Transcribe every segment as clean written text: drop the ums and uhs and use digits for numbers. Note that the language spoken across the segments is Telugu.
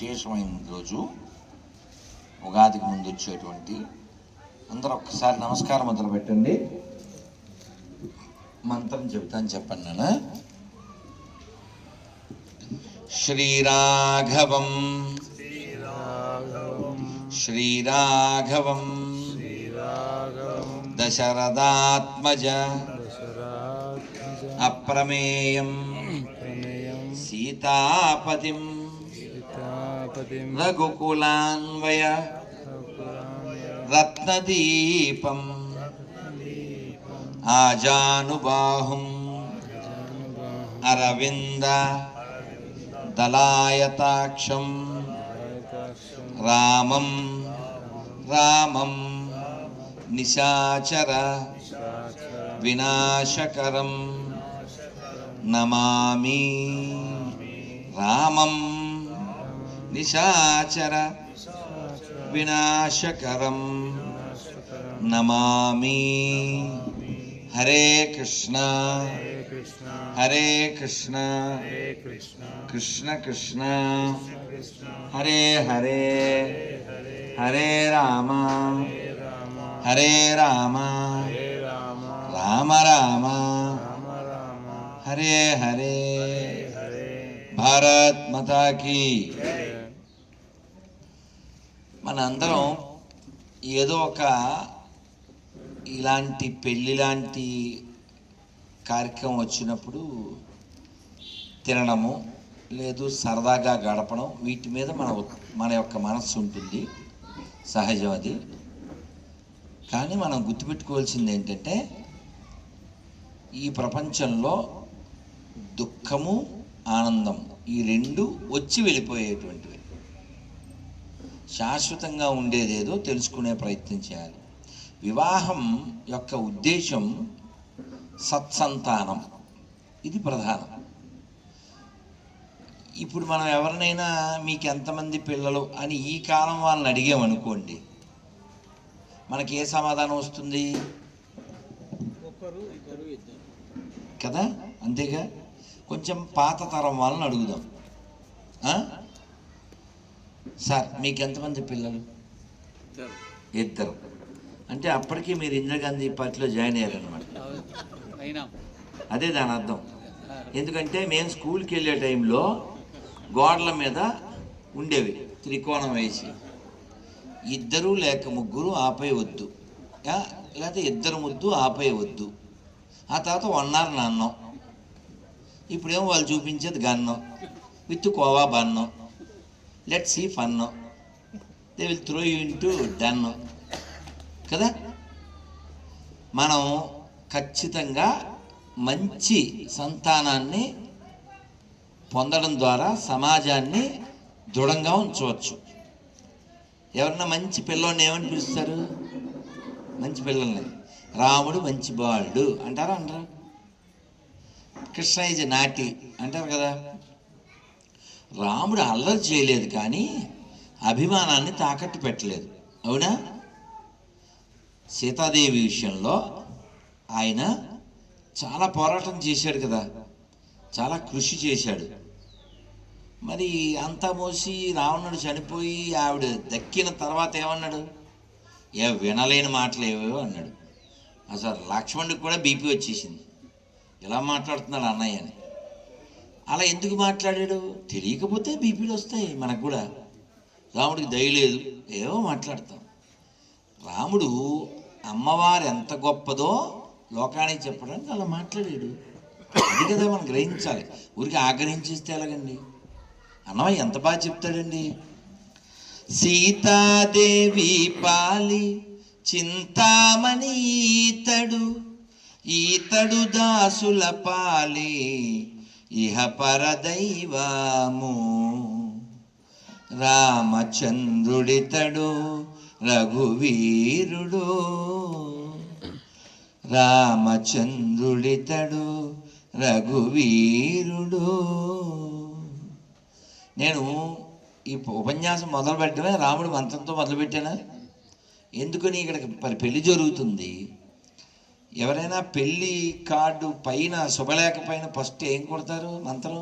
విశేషమైన రోజు, ఉగాదికి ముందు వచ్చేటువంటి అందరూ ఒక్కసారి నమస్కారం మొదలు పెట్టండి. మంత్రం చెబుతాను, చెప్పండి నాన్న. శ్రీరాఘవం శ్రీరాఘవం దశరథాత్మజ అప్రమేయం సీతాపతిం రఘుకులాన్వయ రత్నదీపం ఆజానుబాహుం అరవింద దళాయతాక్షం రామం రామం నిశాచర వినాశకరం నమామి. రామం నిశాచర వినాశకరం నమామి. హరే కృష్ణ హరే కృష్ణ కృష్ణ కృష్ణ హరే హరే హరే రామ హరే రామ రామ రామ హరే హరే. భారత్ మాతా కీ. మనందరం ఏదో ఒక ఇలాంటి పెళ్ళి లాంటి కార్యక్రమం వచ్చినప్పుడు తినడము లేదు సరదాగా గడపడం, వీటి మీద మన యొక్క మనస్సు ఉంటుంది, సహజం అది. కానీ మనం గుర్తుపెట్టుకోవాల్సింది ఏంటంటే, ఈ ప్రపంచంలో దుఃఖము ఆనందం ఈ రెండు వచ్చి వెళ్ళిపోయేటువంటివి. శాశ్వతంగా ఉండేదేదో తెలుసుకునే ప్రయత్నం చేయాలి. వివాహం యొక్క ఉద్దేశం సత్సంతానం, ఇది ప్రధానం. ఇప్పుడు మనం ఎవరినైనా మీకు ఎంతమంది పిల్లలు అని ఈ కాలం వాళ్ళని అడిగామనుకోండి, మనకి ఏ సమాధానం వస్తుంది కదా? అంతేగా. కొంచెం పాత తరం వాళ్ళని అడుగుదాం. సార్ మీకు ఎంతమంది పిల్లలు? ఇద్దరు. అంటే అప్పటికి మీరు ఇందిరాగాంధీ పార్టీలో జాయిన్ అయ్యారనమాట. అదే దాని అర్థం. ఎందుకంటే మేము స్కూల్కి వెళ్ళే టైంలో గోడల మీద ఉండేవి త్రికోణం వేసి, ఇద్దరు లేక ముగ్గురు ఆపై వద్దు, లేకపోతే ఇద్దరు ముద్దు ఆపై వద్దు, ఆ తర్వాత వన్నారు నాన్నం. ఇప్పుడేమో వాళ్ళు చూపించేది గన్నం విత్ కోవా బన్నం, లెట్ సీ ఫన్నం, they will throw you into done కదా. మనం ఖచ్చితంగా మంచి సంతానాన్ని పొందడం ద్వారా సమాజాన్ని దృఢంగా ఉంచవచ్చు. ఎవరన్నా మంచి పిల్లోని ఏమని పిలుస్తారు? మంచి పిల్లల్ని రాముడు మంచి బాలుడు అంటారా? అంటారా? కృష్ణ ఈజ్ నాటి అంటారు కదా. రాముడు అల్లరి చేయలేదు, కానీ అభిమానాన్ని తాకట్టు పెట్టలేదు, అవునా? సీతాదేవి విషయంలో ఆయన చాలా పోరాటం చేశాడు కదా, చాలా కృషి చేశాడు. మరి అంతా మోసి రావణుడు చనిపోయి ఆవిడ దక్కిన తర్వాత ఏమన్నాడు? వినలేని మాటలు ఏవేవో అన్నాడు. అసలు లక్ష్మణుడికి కూడా బీపీ వచ్చేసింది, ఇలా మాట్లాడుతున్నాడు అన్నయ్య అని. అలా ఎందుకు మాట్లాడాడు? తెలియకపోతే బీపీలు వస్తాయి మనకు కూడా. రాముడికి దయ లేదు, ఏవో మాట్లాడతాం. రాముడు అమ్మవారు ఎంత గొప్పదో లోకానికి చెప్పడానికి అలా మాట్లాడాడు. అది కదా మనం గ్రహించాలి. ఊరికి ఆగ్రహించేస్తే ఎలాగండి? అన్నయ్య ఎంత బాగా చెప్తాడండి. సీతాదేవి పాలి చింతామణి ఈతడు దాసుల పాలి ఇహ పరదైవము. రామచంద్రుడితడు రఘువీరుడు, రామచంద్రుడితడు రఘువీరుడు. నేను ఈ ఉపన్యాసం మొదలు పెట్టడమే రాముడు మంత్రంతో మొదలుపెట్టానా? ఎందుకని ఇక్కడ పెళ్లి జరుగుతుంది. ఎవరైనా పెళ్ళి కార్డు పైన శుభలేఖ పైన ఫస్ట్ ఏం కొడతారు? మంత్రం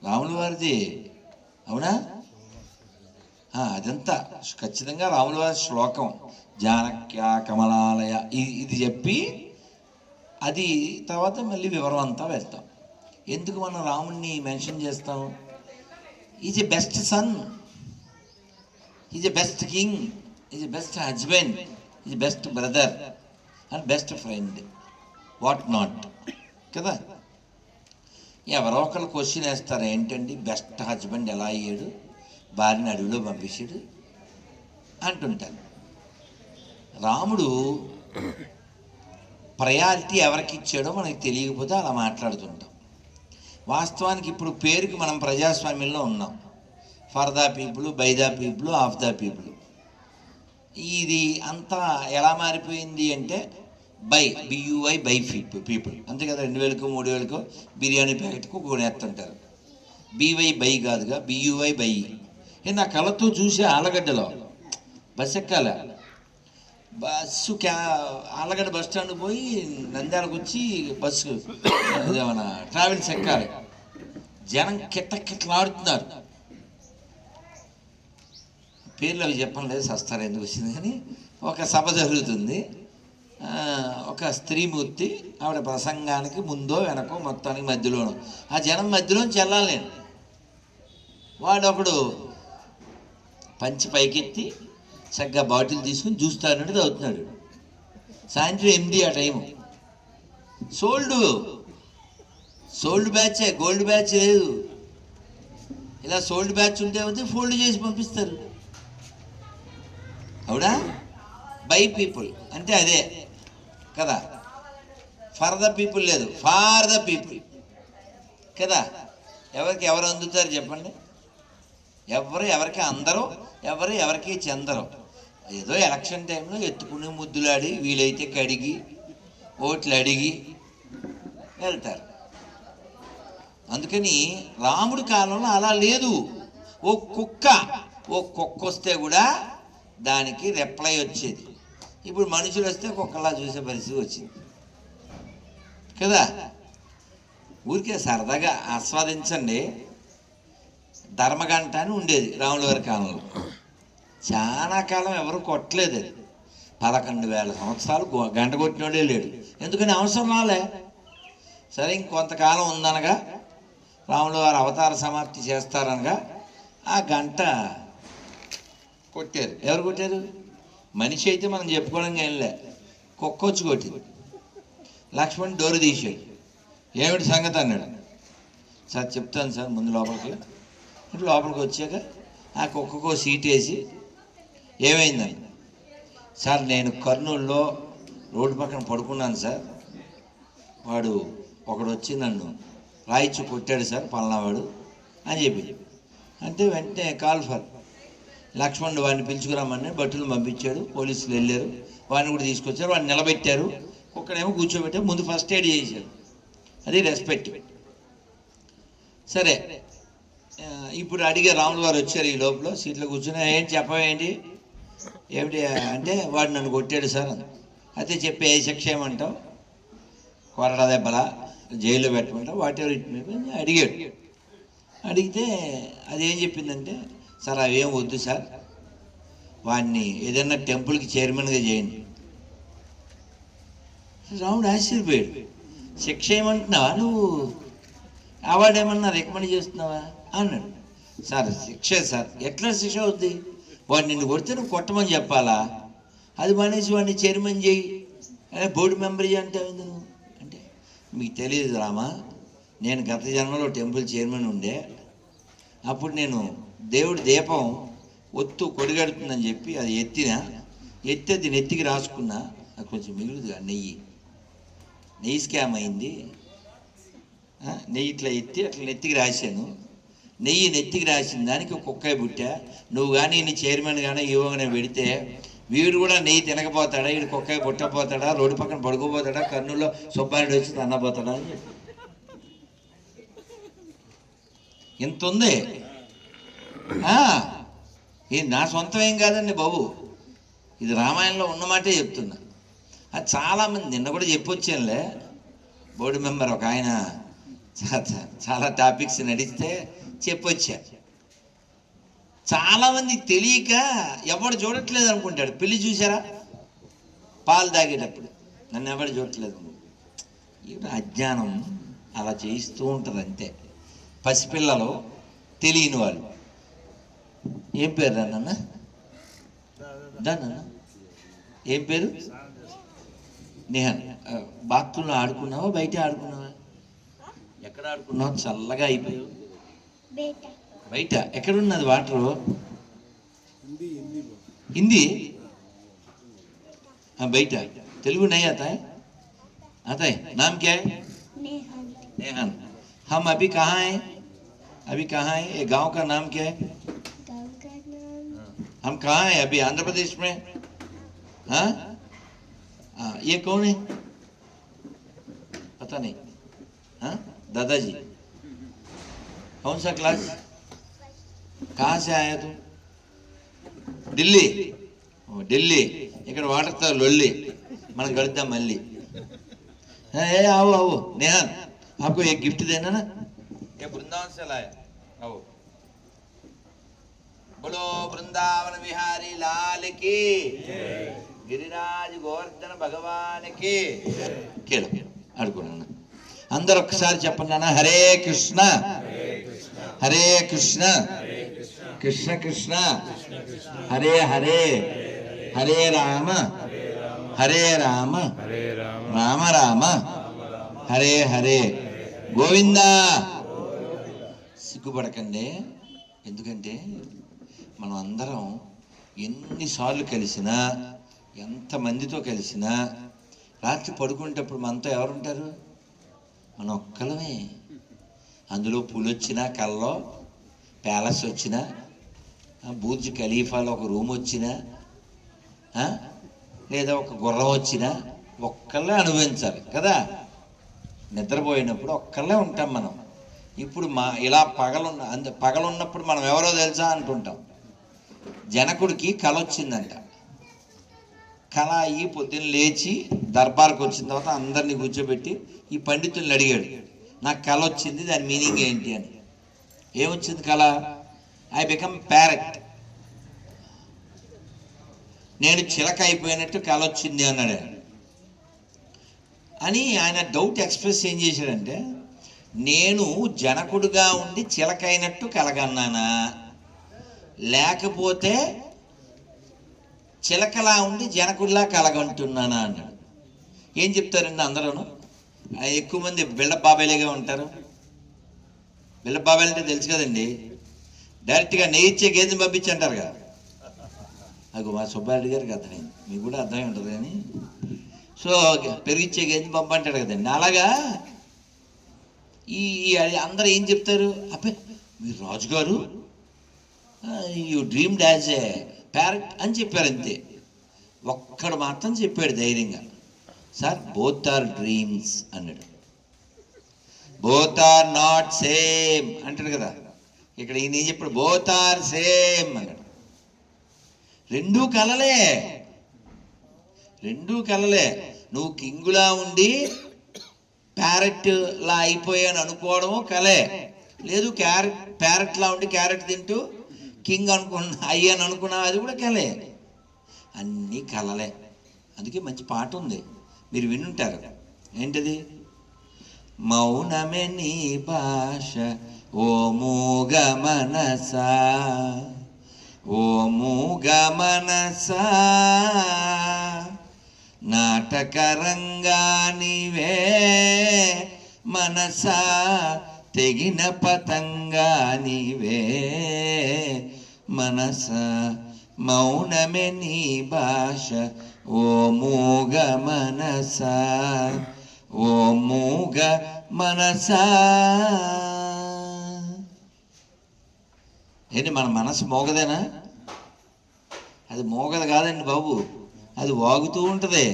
రాముల వారిది, అవునా? అదంతా ఖచ్చితంగా రాముల వారి శ్లోకం. జానక్య కమలాలయ ఇది చెప్పి అది తర్వాత మళ్ళీ వివరం అంతా వెళ్తాం. ఎందుకు మనం రాముడిని మెన్షన్ చేస్తాం? Is a best sun, is a best king, is a best husband, is best brother and best friend, what not కదా. ఎవరో ఒకరు క్వశ్చన్ వేస్తారు, ఏంటండి బెస్ట్ హస్బెండ్ ఎలా అయ్యాడు, భార్యని అడవిలో పంపించాడు అంటుంటారు. రాముడు ప్రయారిటీ ఎవరికి ఇచ్చాడో మనకి తెలియకపోతే అలా మాట్లాడుతుంటాం. వాస్తవానికి ఇప్పుడు పేరుకి మనం ప్రజాస్వామ్యంలో ఉన్నాం. For the people, by the people, of the people. ఇది అంతా ఎలా మారిపోయింది అంటే BUI బై పీపుల్ అంతే కదా. 2000కో 3000కో బిర్యానీ ప్యాకెట్కు కొనేస్తుంటారు. BY బై కాదుగా, BUI బై. నా కళ్ళతో చూసే ఆలగడ్డలో బస్సు ఎక్కాల, ఆలగడ్డ బస్ స్టాండ్ పోయి నంద్యాలకు వచ్చి బస్సు ఏమన్నా ట్రావెల్స్ ఎక్కాలి. జనం కిట్టకిట్టలాడుతున్నారు. పేర్లు అవి చెప్పలేదు, సస్తారు ఎందుకు వచ్చింది. కానీ ఒక సభ జరుగుతుంది. ఒక స్త్రీమూర్తి ఆవిడ ప్రసంగానికి ముందో వెనకో మొత్తానికి మధ్యలోనూ, ఆ జనం మధ్యలోంచి వెళ్ళాలి నేను. వాడొకడు పంచి పైకెత్తి చక్కగా బాటిల్ తీసుకుని చూస్తానంటే తాగుతున్నాడు. సాయంత్రం 8 ఆ టైము. సోల్డ్ బ్యాచే, గోల్డ్ బ్యాచ్ లేదు. ఇలా సోల్డ్ బ్యాచ్ ఉంటే ఉంది ఫోల్డ్ చేసి పంపిస్తారు. అవునా? బై పీపుల్ అంటే అదే కదా. ఫర్ ద పీపుల్ లేదు, ఫార్ ద పీపుల్ కదా. ఎవరు అందుతారు చెప్పండి? ఎవరికి అందరూ, ఎవరికి చెందరు. ఏదో ఎలక్షన్ టైంలో ఎత్తుకుని ముద్దులాడి వీలైతే కడిగి ఓట్లు అడిగి వెళ్తారు. అందుకని రాముడి కాలంలో అలా లేదు. ఓ కుక్క వస్తే కూడా దానికి రిప్లై వచ్చేది. ఇప్పుడు మనుషులు వస్తే కుక్కలా చూసే పరిస్థితి వచ్చింది కదా. ఊరికే సరదాగా ఆస్వాదించండి. ధర్మగంట అని ఉండేది రాముల వారి కాలంలో. చాలా కాలం ఎవరు కొట్టలేదు. అది 11,000 సంవత్సరాలు గంట కొట్టినోడే లేడు. ఎందుకని అవసరం రాలే. సరే ఇంకొంతకాలం ఉందనగా రాముల వారు అవతార సమాప్తి చేస్తారనగా ఆ గంట కొట్టారు. ఎవరు కొట్టారు? మనిషి అయితే మనం చెప్పుకోవడానికి ఏం లే, కుక్క వచ్చి కొట్టింది. లక్ష్మణ్ డోరు తీసాడు. ఏమిటి సంగతి అన్నాడు. సార్ చెప్తాను సార్, ముందు లోపలికి వచ్చాక ఆ కుక్కకో సీట్ వేసి ఏమైందని. సార్ నేను కర్నూలులో రోడ్డు పక్కన పడుకున్నాను సార్, ఒకడు వచ్చి నన్ను రాయిచ్చు కొట్టాడు సార్ పలానావాడు అని చెప్పింది. అంటే వెంటనే కాల్ ఫర్ లక్ష్మణ్ వాడిని పిలుచుకురామని బట్టలు పంపించాడు. పోలీసులు వెళ్ళారు, వాడిని కూడా తీసుకొచ్చారు. వాడిని నిలబెట్టారు, కుక్కడేమో కూర్చోబెట్టారు. ముందు ఫస్ట్ ఎయిడ్ చేశారు. అది రెస్పెక్ట్. సరే ఇప్పుడు అడిగే రాముల వారు వచ్చారు. ఈ లోపల సీట్లో కూర్చుని ఏంటి చెప్పవేంటి, ఏమిటి అంటే వాడు నన్ను కొట్టాడు సార్. అయితే చెప్పి ఏ శిక్ష ఏమంటావు, కొరడా దెబ్బలా, జైల్లో పెట్టమంటావు, whatever it may be అడిగాడు. అడిగితే అదేం చెప్పిందంటే, సార్ అవేం వద్దు సార్, వాడిని ఏదైనా టెంపుల్కి చైర్మన్గా చేయండి. రాముడు ఆశ్చర్యపోయాడు. శిక్ష ఏమంటున్నావా నువ్వు, అవార్డు ఏమన్నా రికమెండ్ చేస్తున్నావా అన్నాడు. సార్ శిక్ష సార్. ఎట్లా శిక్ష అవుద్ది? వాడు నిన్ను కొడితే నువ్వు కొట్టమని చెప్పాలా, అది మానేసి వాడిని చైర్మన్ చేయి, బోర్డు మెంబర్ అంటే అంటే మీకు తెలియదు రామా, నేను గత జన్మలో టెంపుల్ చైర్మన్ ఉండే. అప్పుడు నేను దేవుడి దీపం కొడిగడుతుందని చెప్పి అది ఎత్తి అది నెత్తికి రాసుకున్నా. అది కొంచెం మిగులుదుగా నెయ్యి స్కామ్ అయింది. నెయ్యి ఇట్లా ఎత్తి అట్లా నెత్తికి రాశాను. నెయ్యి నెత్తికి రాసిన దానికి కుక్కాయ పుట్టా. నువ్వు కానీ నీ చైర్మన్ కానీ ఇవ్వగానే పెడితే వీడు కూడా నెయ్యి తినకపోతాడా, వీడు కుక్కాయ పుట్టపోతాడా, రోడ్డు పక్కన పడుకోపోతాడా, కర్నూలులో సుబ్బారెడ్డి వచ్చి తన్నపోతాడా అని చెప్పి ఇంత ఉంది. ఇది నా సొంతం ఏం కాదండి బాబు, ఇది రామాయణంలో ఉన్నమాటే చెప్తున్నా. అది చాలామంది నిన్న కూడా చెప్పొచ్చానులే. బోర్డు మెంబర్ ఒక ఆయన చాలా టాపిక్స్ నడిస్తే చెప్పొచ్చా. చాలామంది తెలియక ఎవడు చూడట్లేదు అనుకుంటాడు. పెళ్ళి చూసారా, పాలు తాగేటప్పుడు నన్ను ఎవడు చూడట్లేదు, అజ్ఞానం అలా చేయిస్తూ ఉంటుంది అంతే. పసిపిల్లలు, తెలియని వాళ్ళు. ఏం పేరు నాన్న? దాన్న ఏం పేరు? నేహన్. బాత్రూంలో ఆడుకున్నావా, బయట ఆడుకున్నావా? ఎక్కడ ఆడుకున్నావు? చల్లగా అయిపోయావు. బయట ఎక్కడున్నది వాటరు? హిందీ బయట. తెలుగు नहीं आता है? आता है? नाम क्या है? नेहन. हम अभी कहाँ हैं? अभी कहाँ हैं? ये गांव का नाम क्या है? हम कहाँ हैं अभी? आंध्र प्रदेश में. हाँ हाँ. ये कौन है? पता नहीं. हाँ, दादाजी. कौन सा क्लास? कहाँ से आया तू? ఢిల్లీ. ఢిల్లీ. ఇక్కడ వాటర్తో లొల్లి, మనం కలుద్దాం మళ్ళీ. आओ आओ नेहन, आपको एक गिफ्ट देना ना, ये वृंदावन से लाया. आओ. बोलो वृंदावन बिहारी लाल की, గిరిరాజ్ గోవర్ధన భగవానికి. కేళ ఆడుకున్నా. అందరూ ఒక్కసారి చెప్పండి నాన్న. హరే కృష్ణ హరే కృష్ణ కృష్ణ కృష్ణ హరే హరే, హరే రామ హరే రామ రామ రామ హరే హరే, గోవిందా. సిగ్గుపడకండి. ఎందుకంటే మనం అందరం ఎన్నిసార్లు కలిసినా, ఎంతమందితో కలిసినా, రాత్రి పడుకునేటప్పుడు మనతో ఎవరుంటారు? మనం ఒక్కలమే. అందులో పులి వచ్చినా, కల్లో ప్యాలెస్ వచ్చినా, బూర్జ్ ఖలీఫాలో ఒక రూమ్ వచ్చినా, లేదా ఒక గుర్రం వచ్చినా ఒక్కళ్ళే అనుభవించాలి కదా. నిద్రపోయినప్పుడు ఒక్కళ్ళే ఉంటాం మనం. ఇప్పుడు ఇలా పగలున్నప్పుడు మనం ఎవరో తెలుసా అంటుంటాం. జనకుడికి కల వచ్చిందంట. కళ అయ్యి పొద్దున్న లేచి దర్బార్కి వచ్చిన తర్వాత అందరినీ కూర్చోబెట్టి ఈ పండితుల్ని అడిగాడు, నాకు కళ వచ్చింది, దాని మీనింగ్ ఏంటి అని. ఏమొచ్చింది కళ? ఐ బికమ్ ప్యారెట్, నేను చిలక అయిపోయినట్టు కళ వచ్చింది అన్నాడు. అని ఆయన డౌట్ ఎక్స్ప్రెస్ ఏం చేశాడంటే, నేను జనకుడుగా ఉండి చిలక అయినట్టు కలగన్నానా, లేకపోతే చిలకలా ఉండి జనకుడిలా కలగంటున్నానా అన్నాడు. ఏం చెప్తారండి అందరూ? ఎక్కువ మంది బిళ్ళ బాబాయిలుగా ఉంటారు. బిళ్ళ బాబాయిలు అంటే తెలుసు కదండి, డైరెక్ట్గా నెయ్యిచ్చే గేదెని పంపించి అంటారు కదా. అది మా సుబ్బారెడ్డి గారికి అర్థమైంది, మీకు కూడా అర్థమై ఉంటుంది కానీ. సో పెరిగిచ్చే గేదెని పంపంటాడు కదండి. అలాగా ఈ అందరూ ఏం చెప్తారు? అబ్బే మీరు రాజుగారు, you dreamed as a parrot అని చెప్పారు అంతే. ఒక్కడు మాత్రం చెప్పాడు ధైర్యంగా, సార్ బోత్ ఆర్ డ్రీమ్స్ అన్నాడు. బోత్ ఆర్ నాట్ సేమ్ అంటాడు కదా. ఇక్కడ ఈయన ఏం చెప్పాడు? బోత్ ఆర్ సేమ్ అన్నాడు. రెండూ కలలే, రెండూ కలలే. నువ్వు కింగులా ఉండి ప్యారెట్లా అయిపోయాను అనుకోవడము కలే. లేదు ప్యారెట్లా ఉండి క్యారెట్ తింటూ కింగ్ అయ్యాను అనుకున్నావు, అది కూడా కలే. అన్నీ కలలే. అందుకే మంచి పాట ఉంది, మీరు వినుంటారు. ఏంటది? మౌనమే నీ భాష ఓ మూగ మనసా, ఓ మూగ మనసా, నాటకరంగానివే మనసా, తెగిన పతంగానివే మనసా, మౌనమే నీ భాష ఓ మూగ మనసా, ఓ మూగ మనసా. ఏంటి మన మనసు మోగదేనా? అది మోగదు కాదండి బాబు, అది వాగుతూ ఉంటుంది.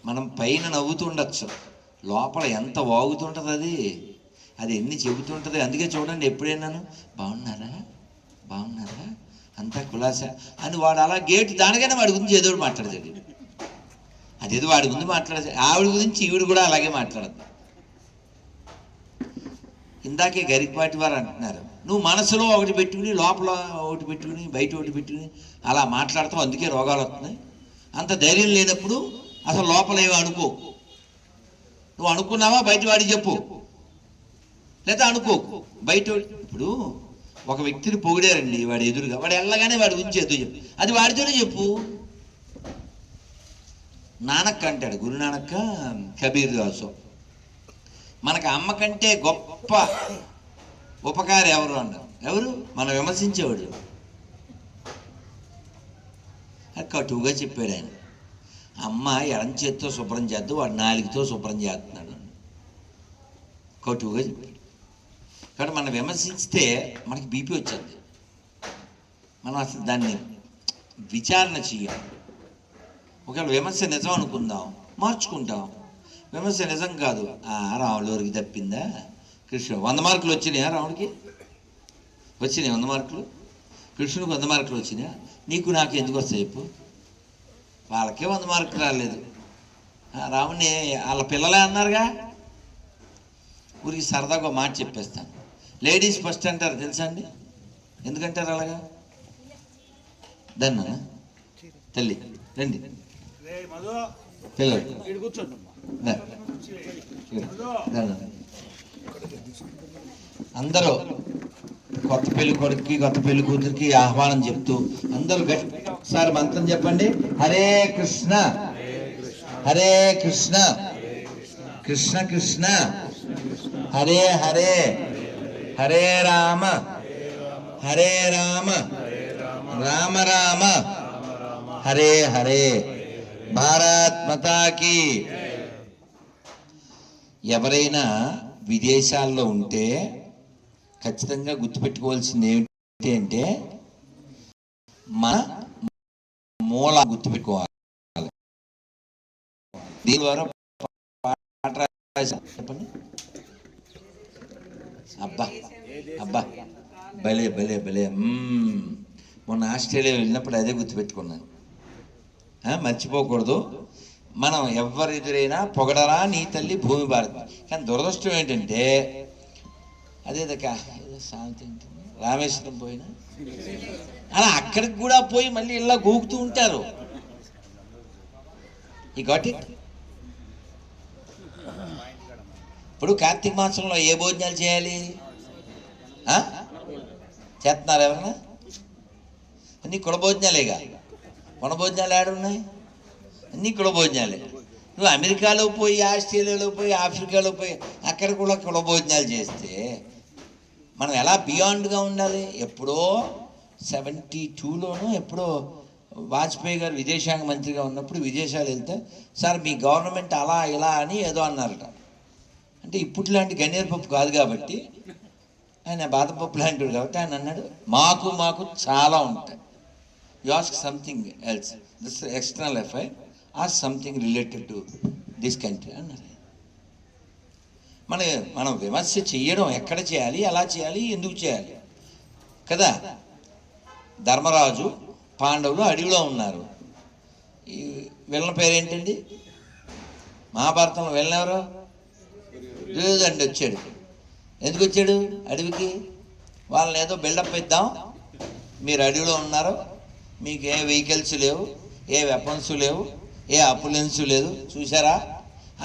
మనం పైన నవ్వుతూ ఉండొచ్చు, లోపల ఎంత వాగుతుంటుంది అది. అది ఎన్ని చెబుతుంటుంది. అందుకే చూడండి, ఎప్పుడైనాను బాగున్నారా బాగున్నారా అంతా కులాసా అని వాడు అలా గేటు దానికైనా వాడి గురించి ఏదో మాట్లాడతాడు. అదేదో వాడి గురించి మాట్లాడదు, ఆవిడ గురించి ఈవిడ కూడా అలాగే మాట్లాడదు. ఇందాకే గరికపాటి వారు అంటున్నారు, నువ్వు మనసులో ఒకటి పెట్టుకుని లోపల ఒకటి పెట్టుకుని బయట ఒకటి పెట్టుకుని అలా మాట్లాడతావు, అందుకే రోగాలు వస్తున్నాయి. అంత ధైర్యం లేనప్పుడు అసలు లోపల ఏమో అనుకో. నువ్వు అనుకున్నావా బయట వాడికి చెప్పు, లేదా అనుకోకు బయట. ఇప్పుడు ఒక వ్యక్తిని పొగిడారండి వాడు ఎదురుగా, వాడు వెళ్ళగానే వాడి గురించి ఎదురు చెప్పు, అది వాడితోనే చెప్పు. నానక్క అంటాడు, గురు నానక్క కబీర్ దాసు, మనకు అమ్మ కంటే గొప్ప ఉపకారి ఎవరు అన్నారు. ఎవరు? మనం విమర్శించేవాడు. అది కటువుగా చెప్పాడు ఆయన. అమ్మ ఎడం చేతితో శుభ్రం చేద్దు, వాడు నాలుగుతో శుభ్రం చేస్తున్నాడు కటువుగా చెప్పాడు. కాబట్టి మనం విమర్శిస్తే మనకి బీపీ వచ్చింది. మనం అసలు దాన్ని విచారణ చేయాలి. ఒకవేళ విమర్శ నిజం అనుకుందాం, మార్చుకుంటాం. విమర్శ నిజం కాదు, రాములూరికి తప్పిందా, కృష్ణుడు 100 మార్కులు వచ్చినాయా, రాముడికి వచ్చినాయి 100 మార్కులు, కృష్ణుడికి 100 మార్కులు వచ్చినాయా, నీకు నాకు ఎందుకు వస్తాయి చెప్పు? వాళ్ళకే 100 మార్కులు రాలేదు, రాముడిని వాళ్ళ పిల్లలే అన్నారుగా. ఊరికి సరదాగా మాట చెప్పేస్తాను, లేడీస్ ఫస్ట్ అంటారు తెలుసా అండి? ఎందుకంటారు అలాగా? దన్నా తల్లి రండి పిల్లలు, అందరూ కొత్త పెళ్లి కొడుకుకి కొత్త పెళ్లి కూతురికి ఆహ్వానం చెప్తూ అందరూ ఒకసారి మంత్రం చెప్పండి. హరే కృష్ణ హరే కృష్ణ కృష్ణ కృష్ణ హరే హరే హరే రామ హరే రామ రామ రామ హరే హరే. భారత్ మాతాకి. ఎవరైనా విదేశాల్లో ఉంటే ఖచ్చితంగా గుర్తుపెట్టుకోవాల్సింది ఏమిటి అంటే మన మూల గుర్తుపెట్టుకోవాలి. దీని ద్వారా చెప్పండి. అబ్బా అబ్బా భలే భలే భలే. మొన్న ఆస్ట్రేలియా వెళ్ళినప్పుడు అదే గుర్తుపెట్టుకున్నాను. మర్చిపోకూడదు. మనం ఎవరెదురైనా పొగడరా నీ తల్లి భూమి భారతి. కానీ దురదృష్టం ఏంటంటే అదేదక సామెత రామేశ్వరం పోయినా అలా అక్కడికి కూడా పోయి మళ్ళీ ఇలా గూగుతూ ఉంటారు. ఈ గాట్ ఇట్. ఇప్పుడు కార్తీక మాసంలో ఏ భోజనాలు చేయాలి? చేస్తున్నారు ఎవరన్నా? అన్నీ కుల భోజనాలేగా. వన భోజనాలు ఏడున్నాయి? అన్నీ కుల భోజనాలే. నువ్వు అమెరికాలో పోయి, ఆస్ట్రేలియాలో పోయి, ఆఫ్రికాలో పోయి అక్కడ కూడా కుల భోజనాలు చేస్తే మనం ఎలా బియాండ్గా ఉండాలి? ఎప్పుడో 72లోనూ ఎప్పుడో వాజ్పేయి గారు విదేశాంగ మంత్రిగా ఉన్నప్పుడు విదేశాలు వెళ్తే, సార్ మీ గవర్నమెంట్ అలా ఇలా అని ఏదో అన్నారట. అంటే ఇప్పట్లాంటి గన్నేరు పప్పు కాదు కాబట్టి, ఆయన బాదం పప్పు లాంటివి కాబట్టి ఆయన అన్నాడు, మాకు చాలా ఉంటాయి. You ask something else, this external affair or something related to this country అన్నారు. మనం విమర్శ చేయడం ఎక్కడ చేయాలి, ఎలా చేయాలి, ఎందుకు చేయాలి కదా. ధర్మరాజు పాండవులు అడవిలో ఉన్నారు. ఈ వీళ్ళ పేరేంటండి? మహాభారతంలో వెళ్ళినెవరు? దుర్యోధనుడు వచ్చాడు. ఎందుకు వచ్చాడు అడవికి? వాళ్ళని ఏదో బిల్డప్ ఇద్దాం, మీరు అడవిలో ఉన్నారు, మీకు ఏ వెహికల్స్ లేవు, ఏ వెపన్స్ లేవు, ఏ అపులెన్స్ లేదు, చూసారా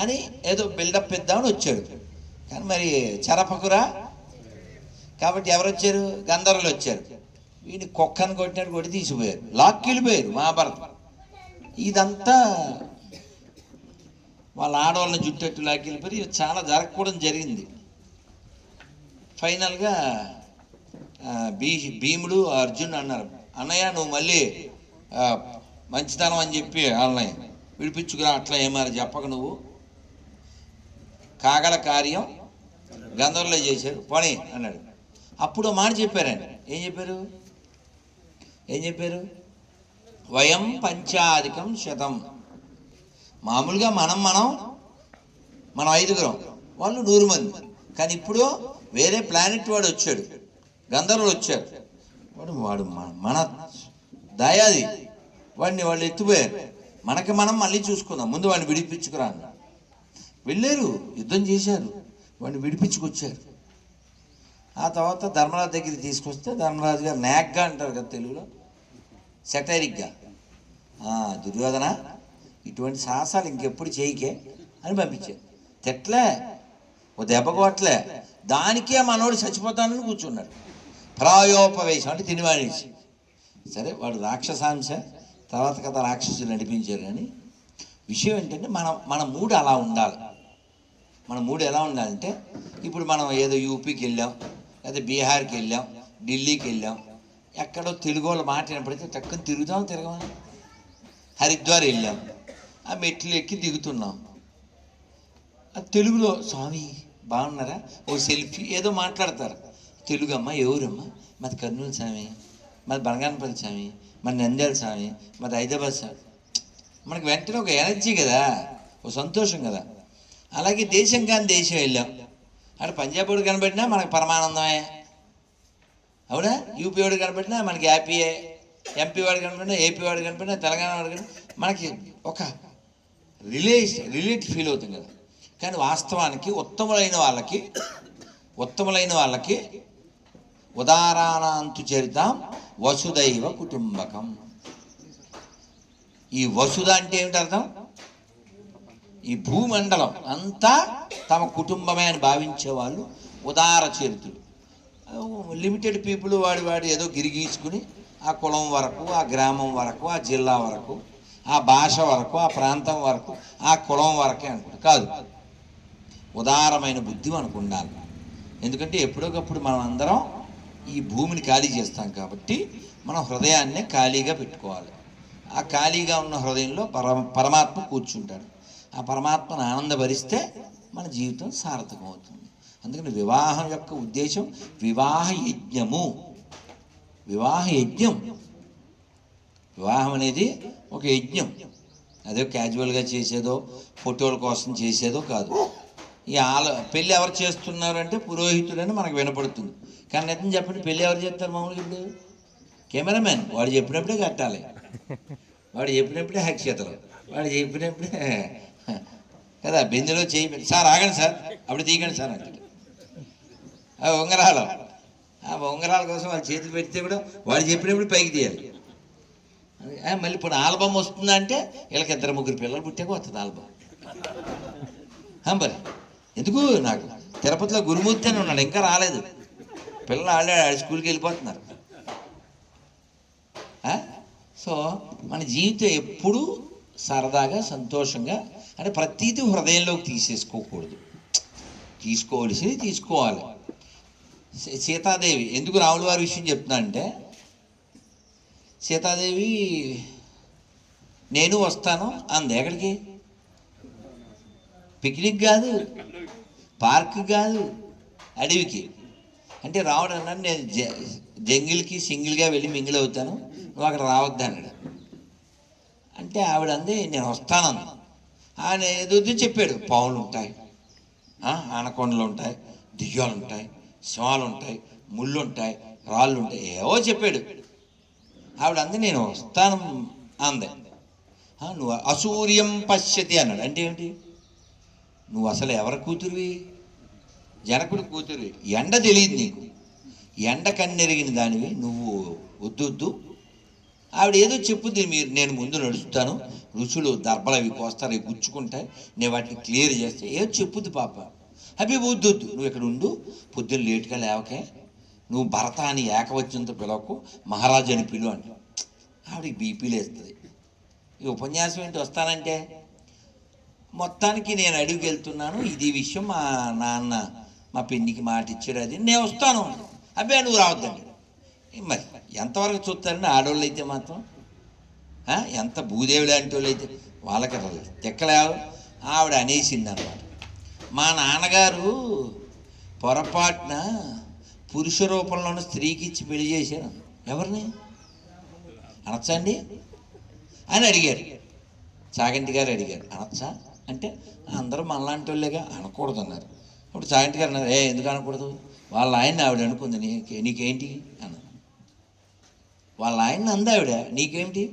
అని ఏదో బిల్డప్ ఇద్దామని వచ్చాడు. కానీ మరి చరపకురా కాబట్టి ఎవరు వచ్చారు? గంధర్వులు వచ్చారు. వీడిని కుక్కను కొట్టినట్టు కొట్టి తీసిపోయారు, లాక్కెళ్ళిపోయారు మహాభారతం. ఇదంతా వాళ్ళ ఆడవాళ్ళని జుట్టెట్టు లాక్కెళ్ళిపోయి చాలా జరగకూడదు జరిగింది. ఫైనల్గా భీముడు అర్జున్ అన్నారు, అన్నయ్య నువ్వు మళ్ళీ మంచితనం అని చెప్పి వాళ్ళని విడిపించుకురా, అట్లా ఏమారి చెప్పక నువ్వు. కాగల కార్యం గంధర్వులే చేశారు పని అన్నాడు. అప్పుడు మాట చెప్పారండి. ఏం చెప్పారు? వయం పంచాధికం శతం. మామూలుగా మనం 5గురం, వాళ్ళు 100 మంది. కానీ ఇప్పుడు వేరే ప్లానెట్ వాడు వచ్చాడు, గంధర్వులు వచ్చారు. వాడు మన దయాది, వాళ్ళు ఎత్తిపోయారు. మనం మళ్ళీ చూసుకుందాం, ముందు వాడిని విడిపించుకురా అన్నారు. వెళ్ళారు, యుద్ధం చేశారు, వాడిని విడిపించుకొచ్చారు. ఆ తర్వాత ధర్మరాజు దగ్గరికి తీసుకొస్తే ధర్మరాజు గారు నాగ్గా అంటారు కదా తెలుగులో, సెటైరిక్గా, దుర్యోధన ఇటువంటి సాహసాలు ఇంకెప్పుడు చేయకే అని పంపించారు. తెట్లే, ఓ దెబ్బ కొట్టలే, దానికే మనోడు చచ్చిపోతానని కూర్చున్నాడు. ప్రాయోపవేశం అంటే తినివాడేసి. సరే, వాడు రాక్షసాంశ, తర్వాత కదా రాక్షసులు నడిపించారు. కానీ విషయం ఏంటంటే మన మూడు అలా ఉండాలి. మన మూడు ఎలా ఉండాలంటే, ఇప్పుడు మనం ఏదో యూపీకి వెళ్ళాం, లేదా బీహార్కి వెళ్ళాం, ఢిల్లీకి వెళ్ళాం, ఎక్కడో తెలుగు వాళ్ళ మాట వినపడితే టక్కుని తిరగమా. హరిద్వార్ వెళ్ళాం, ఆ మెట్లు ఎక్కి దిగుతున్నాం, ఆ తెలుగులో స్వామి బాగున్నారా, ఓ సెల్ఫీ ఏదో మాట్లాడతారు. తెలుగు అమ్మ, ఎవరమ్మా, మాది కర్నూలు స్వామి, మాది బనగానపల్లి స్వామి, మాది నంద్యాల స్వామి, మాది హైదరాబాద్ స్వామి. మనకు వెంటనే ఒక ఎనర్జీ కదా, ఒక సంతోషం కదా. అలాగే దేశం కాని దేశం వెళ్ళాం, అక్కడ పంజాబ్ వాడు కనబడినా మనకు పరమానందమే, అవునా? యూపీ వాడు కనబడినా మనకి హ్యాపీయే, ఎంపీ వాడు కనబడినా, ఏపీ వాడు కనబడినా, తెలంగాణ వాడు కనబడినా మనకి ఒక రిలేట్ ఫీల్ అవుతుంది కదా. కానీ వాస్తవానికి ఉత్తములైన వాళ్ళకి ఉదారాణాంతు చరితాం వసుదైవ కుటుంబకం. ఈ వసుధ అంటే ఏమిటి అర్థం? ఈ భూమండలం అంతా తమ కుటుంబమే అని భావించే వాళ్ళు ఉదార చరిత్రులు. లిమిటెడ్ పీపుల్ వాడు ఏదో గిరిగీసుకుని ఆ కులం వరకు, ఆ గ్రామం వరకు, ఆ జిల్లా వరకు, ఆ భాష వరకు, ఆ ప్రాంతం వరకు, ఆ కులం వరకే అనుకుంటారు. కాదు, ఉదారమైన బుద్ధి మనకు ఉండాలి. ఎందుకంటే ఎప్పుడొకప్పుడు మనం అందరం ఈ భూమిని ఖాళీ చేస్తాం కాబట్టి మనం హృదయాన్నే ఖాళీగా పెట్టుకోవాలి. ఆ ఖాళీగా ఉన్న హృదయంలో పరమాత్మ కూర్చుంటాడు. ఆ పరమాత్మను ఆనందభరిస్తే మన జీవితం సార్థకం అవుతుంది. అందుకని వివాహం యొక్క ఉద్దేశం వివాహ యజ్ఞం. వివాహం అనేది ఒక యజ్ఞం. అదే క్యాజువల్గా చేసేదో, ఫోటోల కోసం చేసేదో కాదు. ఈ పెళ్ళి ఎవరు చేస్తున్నారంటే పురోహితుడని మనకు వినపడుతుంది. కానీ నిజం చెప్పండి, పెళ్ళి ఎవరు చేస్తారు మామూలుగా? ఇప్పుడు కెమెరామెన్, వాడు చెప్పినప్పుడే కట్టాలి, వాడు చెప్పినప్పుడే అక్షతలు, వాడు చెప్పినప్పుడే కదా. బెందులో చేయి, సార్ ఆగండి సార్, అప్పుడు తీయకండి సార్ అంటే. ఉంగరాలు, ఆ ఉంగరాల కోసం వాళ్ళు చేతులు పెడితే కూడా వాడు చెప్పినప్పుడు పైకి తీయాలి. మళ్ళీ ఇప్పుడు ఆల్బమ్ వస్తుందా అంటే వీళ్ళకి 2-3 పిల్లలు పుట్టాక వస్తుంది ఆల్బమ్. మరి ఎందుకు? నాకు తిరుపతిలో గురుమూర్తి అని ఉన్నాడు, ఇంకా రాలేదు. పిల్లలు ఆల్రెడీ స్కూల్కి వెళ్ళిపోతున్నారు. సో మన జీవితం ఎప్పుడూ సరదాగా, సంతోషంగా, అంటే ప్రతీది హృదయంలోకి తీసేసుకోకూడదు. తీసుకోవలసింది తీసుకోవాలి. సీతాదేవి, ఎందుకు రాముల వారి విషయం చెప్తున్నా అంటే, సీతాదేవి నేను వస్తాను అంది. ఎక్కడికి? పిక్నిక్ కాదు, పార్క్ కాదు, అడవికి. అంటే రావడం అన్నాడు, నేను జంగిల్కి సింగిల్గా వెళ్ళి మింగిల్ అవుతాను, నువ్వు అక్కడ రావద్దు అన్నాడు. అంటే ఆవిడ అంది నేను వస్తానంది. ఆయన ఏదో చెప్పాడు, పావులు ఉంటాయి, ఆనకొండలు ఉంటాయి, దియ్యాలు ఉంటాయి, సింహాలు ఉంటాయి, ముళ్ళు ఉంటాయి, రాళ్ళు ఉంటాయి, ఏవో చెప్పాడు. ఆవిడ అంది నేను వస్తాను అందే. నువ్వు అసూర్యం పశ్యతి అన్నాడు. అంటే ఏమిటి? నువ్వు అసలు ఎవరి కూతురువి? జనకుడి కూతురువి. ఎండ తెలియదు నీకు, ఎండ కన్నెరిగిన దానివి, నువ్వు వద్దు. ఆవిడ ఏదో చెప్పుద్ది, నేను ముందు నడుస్తాను, ఋషులు దర్భలు అవి కోస్తారు, అవి గుచ్చుకుంటాయి, నేను వాటిని క్లియర్ చేస్తే ఏదో చెప్పుద్ది పాప. అవి వద్దు, నువ్వు ఇక్కడ ఉండు, పొద్దున్న లేటుగా లేవకే, నువ్వు భరత అని ఏకవచనంతో పిలవకు, మహారాజు అని పిలువ అంటే ఆవిడకి బీపీలు వేస్తుంది. ఈ ఉపన్యాసం ఏంటి వస్తానంటే, మొత్తానికి నేను అడవికి వెళ్తున్నాను, ఇది విషయం మా నాన్న మా పెన్నికి మాట ఇచ్చాడు, అది నేను వస్తాను. అబ్బాయి నువ్వు రావద్దండి. మరి ఎంతవరకు చూస్తారండి ఆడవాళ్ళు అయితే మాత్రం, ఎంత భూదేవి లాంటి వాళ్ళు అయితే వాళ్ళకి తెక్కలేవు. ఆవిడ అనేసింది అన్నమాట, మా నాన్నగారు పొరపాటున పురుష రూపంలోని స్త్రీకి ఇచ్చి పెళ్లి చేశారు. ఎవరిని అనొచ్చండి అని అడిగారు. చాగంటి గారు అడిగారు, అనొచ్చా అంటే అందరూ మనలాంటి వాళ్ళేగా, అనకూడదు అన్నారు. ఇప్పుడు చాగంటి గారు అన్నారు, ఎందుకు అనకూడదు? వాళ్ళ ఆయన్ని ఆవిడ అనుకుంది, నీకేంటి అన్నారు. వాళ్ళ ఆయన్ని అంది ఆవిడ, నీకేమిటి?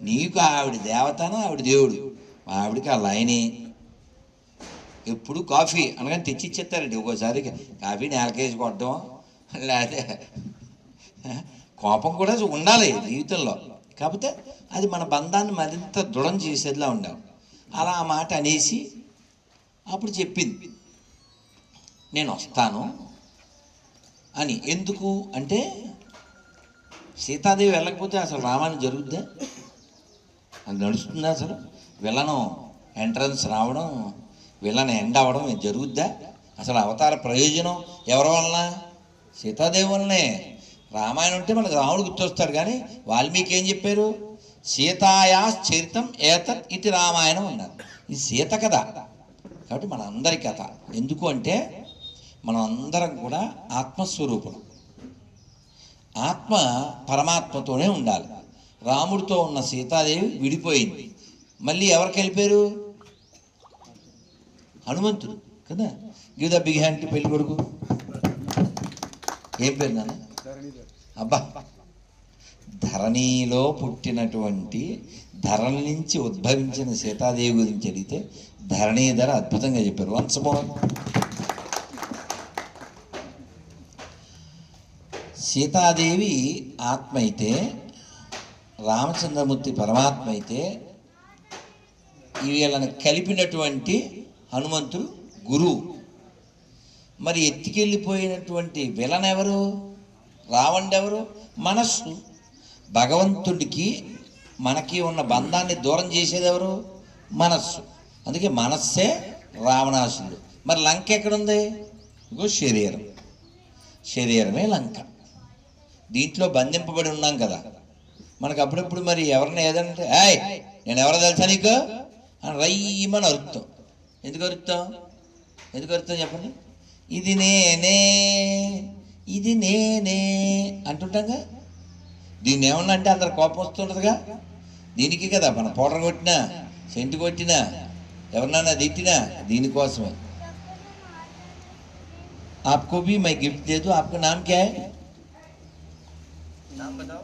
నీకు ఆవిడ దేవతను, ఆవిడ దేవుడు, ఆవిడకి వాళ్ళ ఆయనే. ఎప్పుడు కాఫీ అనగానే తెచ్చిచ్చేస్తారండి. ఒక్కోసారి కాఫీ నేలకేసి కొట్టడం, లేకపోతే కోపం కూడా ఉండాలి జీవితంలో, కాకపోతే అది మన బంధాన్ని మరింత దృఢం చేసేదిలా ఉండాలి. అలా ఆ మాట అనేసి అప్పుడు చెప్పింది, నేను వస్తాను అని. ఎందుకు అంటే సీతాదేవి వెళ్ళకపోతే అసలు రామాయణం జరుగుద్దా? అది నడుస్తుందా? అసలు విలను ఎంట్రన్స్ రావడం, విలను ఎండ్ అవ్వడం జరుగుద్దా? అసలు అవతార ప్రయోజనం ఎవరి వలన? సీతాదేవి వలనే. రామాయణం అంటే మనకు రాముడు గుర్తొస్తాడు, కానీ వాల్మీకి ఏం చెప్పారు? సీతాయా చరితం ఏతత్ ఇది రామాయణం అన్నారు. ఇది సీత కథ, కాబట్టి మన అందరి కథ. ఎందుకు అంటే మనం అందరం కూడా ఆత్మస్వరూపులం. ఆత్మ పరమాత్మతోనే ఉండాలి. రాముడితో ఉన్న సీతాదేవి విడిపోయింది, మళ్ళీ ఎవరికి వెళ్ళిపోయారు? హనుమంతుడు కదా. Give the big hand to పెళ్లి కొడుకు. ఏం పేరు నాన్న? అబ్బా, ధరణిలో పుట్టినటువంటి, ధరణి నుంచి ఉద్భవించిన సీతాదేవి గురించి అడిగితే ధరణీధర అద్భుతంగా చెప్పారు. Once more. సీతాదేవి ఆత్మ అయితే, రామచంద్రమూర్తి పరమాత్మ అయితే, వీళ్ళని కలిపినటువంటి హనుమంతుడు గురువు. మరి ఎత్తికెళ్ళిపోయినటువంటి విలన్ ఎవరు? రావణుడు ఎవరు? మనస్సు. భగవంతుడికి మనకి ఉన్న బంధాన్ని దూరం చేసేది ఎవరు? మనస్సు. అందుకే మనస్సే రావణాసురుడు. మరి లంక ఎక్కడుంది? ఇంకో శరీరం. శరీరమే లంక. దీంట్లో బంధింపబడి ఉన్నాం కదా. మనకు అప్పుడప్పుడు మరి ఎవరిని ఏదంటే, ఏయ్ నేను ఎవరో తెలుసా నీకు అని రయ్యమని అరుస్తాం. ఎందుకు అరుస్తాం? చెప్పండి. ఇది నేనే, ఇది నేనే అంటుంటాంగా. దీన్ని ఏమన్నా అంటే అందరు కోపం వస్తుంటుందిగా. దీనికి కదా మన పౌడర్ కొట్టినా, సెంటు కొట్టినా, ఎవరినైనా తిట్టినా దీనికోసమే. आपको भी मैं गिफ्ट दे दूं. आपका नाम क्या है? नाम बताओ.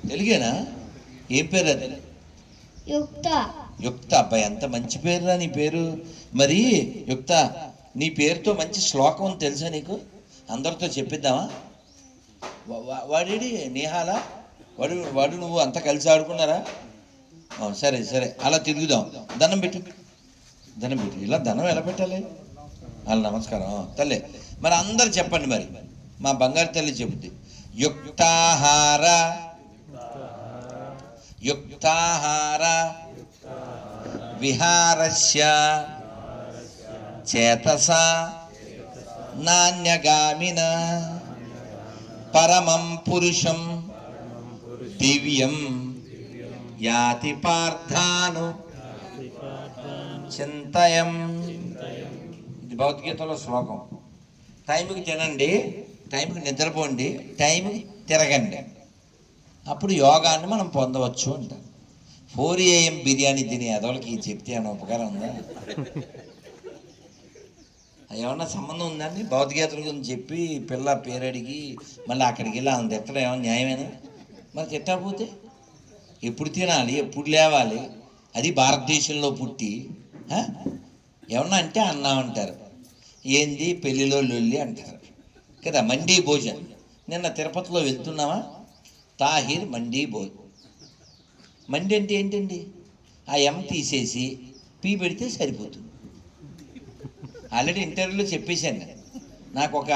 తెలుగేనా? ఏం పేరు అది? యుక్త. యుక్త. అబ్బాయి ఎంత మంచి పేరురా నీ పేరు. మరి యుక్త, నీ పేరుతో మంచి శ్లోకం అని తెలుసా నీకు? అందరితో చెప్పిద్దామా? వాడి నేహాలా వాడు నువ్వు అంతా కలిసి ఆడుకున్నారా? సరే సరే, అలా తిరుగుదాం. దండం పెట్టు. ఇలా దండం ఎలా పెట్టాలి? అలా నమస్కారం తల్లి. మరి అందరు చెప్పండి. మరి మా బంగారు తల్లి చెబుద్ది. యుక్తాహార, యుక్తాహార విహారస్య చేతసా నాన్యగామిన పరమం పురుషం దివ్యం యాతి పార్థాను చింతయం. ఇది భగవద్గీతలో శ్లోకం. టైంకి తినండి, టైంకి నిద్రపోండి, టైంకి తిరగండి, అప్పుడు యోగాన్ని మనం పొందవచ్చు అంటారు. 4 AM బిర్యానీ తినే అదోళ్ళకి చెప్తే ఏమైనా ఉపకారం ఉందా? ఏమన్నా సంబంధం ఉందండి? భగవద్గీతల గురించి చెప్పి పిల్ల పేరు అడిగి మళ్ళీ అక్కడికి వెళ్ళి ఆమె తిట్టడం ఏమన్నా న్యాయమేనా? మరి తిట్టకపోతే ఎప్పుడు తినాలి, ఎప్పుడు లేవాలి? అది భారతదేశంలో పుట్టి ఏమన్నా అంటే అన్నామంటారు. ఏంది పెళ్ళిలో లొల్లి అంటారు కదా. మండీ భోజన్. నిన్న తిరుపతిలో వెళ్తున్నామా, తాహిర్ మండీ భోజన్. మండి అంటే ఏంటండి? ఆ ఎం తీసేసి పీ పెడితే సరిపోతుంది. ఆల్రెడీ ఇంటర్వ్యూలో చెప్పేశాను. నాకు ఒక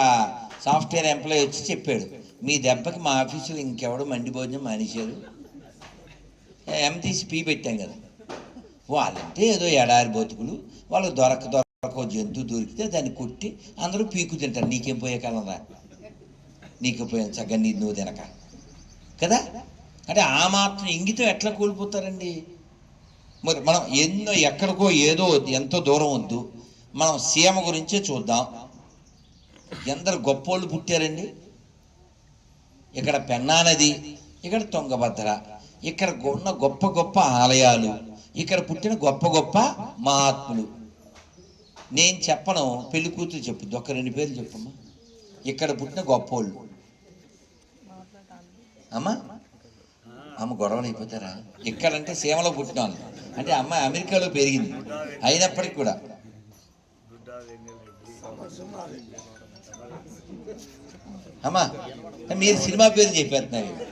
సాఫ్ట్వేర్ ఎంప్లాయీ వచ్చి చెప్పాడు, మీ దెబ్బకి మా ఆఫీసులో ఇంకెవడు మండి భోజనం మానేశారు. ఎం తీసి పీ పెట్టాం కదా. వాళ్ళంటే ఏదో ఎడారి బతుకులు, వాళ్ళు దొరక జంతువు దొరికితే దాన్ని కొట్టి అందరూ పీకు తింటారు. నీకేం పోయే కాలం రా, నీకు పోయాను చక్కగా నీ నువ్వు తినక కదా. అంటే ఆ మాత్రం ఇంగితం ఎట్లా కోల్పోతారండి? మరి మనం ఎక్కడికో ఏదో ఎంతో దూరం వద్దు, మనం సీమ గురించే చూద్దాం. ఎందరు గొప్పోళ్ళు పుట్టారండి. ఇక్కడ పెన్నా నది, ఇక్కడ తుంగభద్ర, ఇక్కడ ఉన్న గొప్ప గొప్ప ఆలయాలు, ఇక్కడ పుట్టిన గొప్ప గొప్ప మహాత్ములు. నేను చెప్పను, పెళ్లి కూతురు చెప్పుద్ది. ఒక 2 పేర్లు చెప్పమ్మా. ఇక్కడ పుట్టిన గొప్పోళ్ళు. అమ్మ గొడవలు అయిపోతారా? ఇక్కడంటే సీమలో పుట్టిన వాళ్ళు అంటే అమ్మాయి అమెరికాలో పెరిగింది, అయినప్పటికీ కూడా అమ్మా మీరు సినిమా పేరు చెప్పేస్తున్నారు.